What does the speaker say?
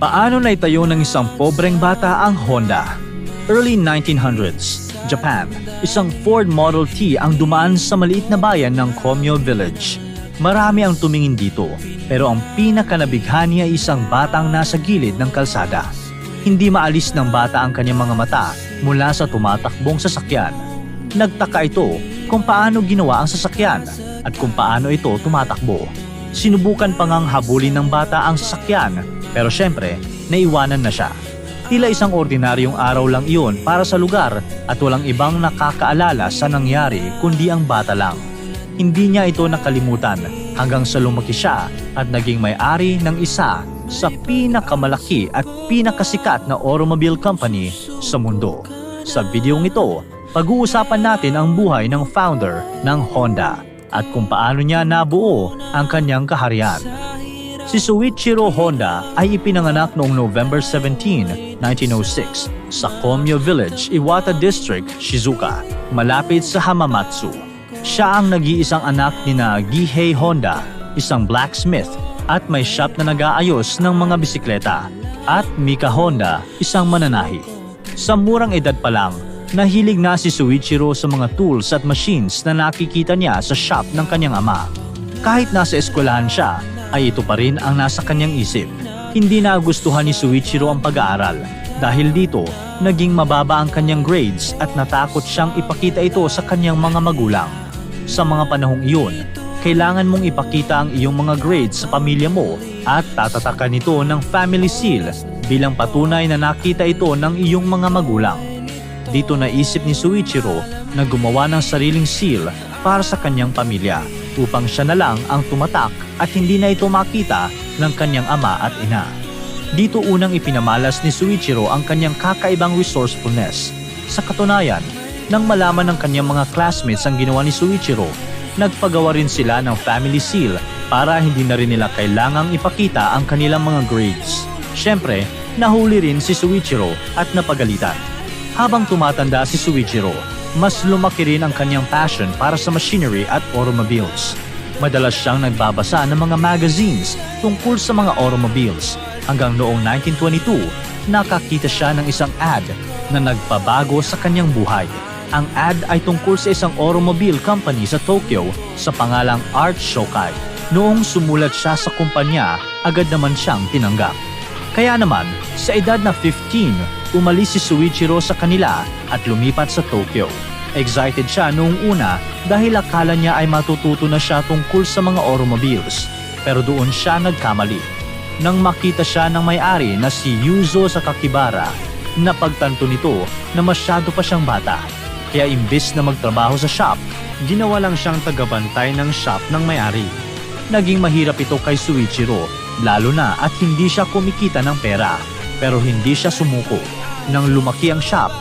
Paano naitayo ng isang pobreng bata ang Honda? Early 1900s, Japan, isang Ford Model T ang dumaan sa maliit na bayan ng Komyo Village. Marami ang tumingin dito, pero ang pinakanabighani ay isang batang nasa gilid ng kalsada. Hindi maalis ng bata ang kanyang mga mata mula sa tumatakbong sasakyan. Nagtaka ito kung paano ginawa ang sasakyan at kung paano ito tumatakbo. Sinubukan pa ngang habulin ng bata ang sasakyan, pero syempre, naiwanan na siya. Tila isang ordinaryong araw lang iyon para sa lugar at walang ibang nakakaalala sa nangyari kundi ang bata lang. Hindi niya ito nakalimutan hanggang sa lumaki siya at naging may-ari ng isa sa pinakamalaki at pinakasikat na automobile company sa mundo. Sa videong ito, pag-uusapan natin ang buhay ng founder ng Honda at kung paano niya nabuo ang kanyang kaharian. Si Soichiro Honda ay ipinanganak noong November 17, 1906 sa Komyo Village, Iwata District, Shizuoka, malapit sa Hamamatsu. Siya ang nag-iisang anak ni Gihei Honda, isang blacksmith at may shop na nag-aayos ng mga bisikleta, at Mika Honda, isang mananahi. Sa murang edad pa lang, nahilig na si Soichiro sa mga tools at machines na nakikita niya sa shop ng kanyang ama. Kahit nasa eskwelahan siya, ay ito pa rin ang nasa kanyang isip. Hindi nagustuhan ni Soichiro ang pag-aaral. Dahil dito, naging mababa ang kanyang grades at natakot siyang ipakita ito sa kanyang mga magulang. Sa mga panahong iyon, kailangan mong ipakita ang iyong mga grades sa pamilya mo at tatatakan ito ng family seal bilang patunay na nakita ito ng iyong mga magulang. Dito naisip ni Soichiro na gumawa ng sariling seal para sa kanyang pamilya upang siya na lang ang tumatak at hindi na ito makita ng kanyang ama at ina. Dito unang ipinamalas ni Soichiro ang kanyang kakaibang resourcefulness. Sa katunayan, nang malaman ng kanyang mga classmates ang ginawa ni Soichiro, nagpagawa rin sila ng family seal para hindi na rin nila kailangang ipakita ang kanilang mga grades. Siyempre, nahuli rin si Soichiro at napagalitan. Habang tumatanda si Soichiro, mas lumaki rin ang kanyang passion para sa machinery at automobiles. Madalas siyang nagbabasa ng mga magazines tungkol sa mga automobiles. Hanggang noong 1922, nakakita siya ng isang ad na nagpabago sa kanyang buhay. Ang ad ay tungkol sa isang automobile company sa Tokyo sa pangalang Art Shokai. Noong sumulat siya sa kumpanya, agad naman siyang tinanggap. Kaya naman, sa edad na 15, umalis si Soichiro sa kanila at lumipat sa Tokyo. Excited siya noong una dahil akala niya ay matututo na siya tungkol sa mga automobiles. Pero doon siya nagkamali. Nang makita siya ng may-ari na si Yuzo Sakakibara, napagtanto nito na masyado pa siyang bata. Kaya imbes na magtrabaho sa shop, ginawa lang siyang tagabantay ng shop ng may-ari. Naging mahirap ito kay Soichiro, lalo na at hindi siya kumikita ng pera. Pero hindi siya sumuko. Nang lumaki ang shop,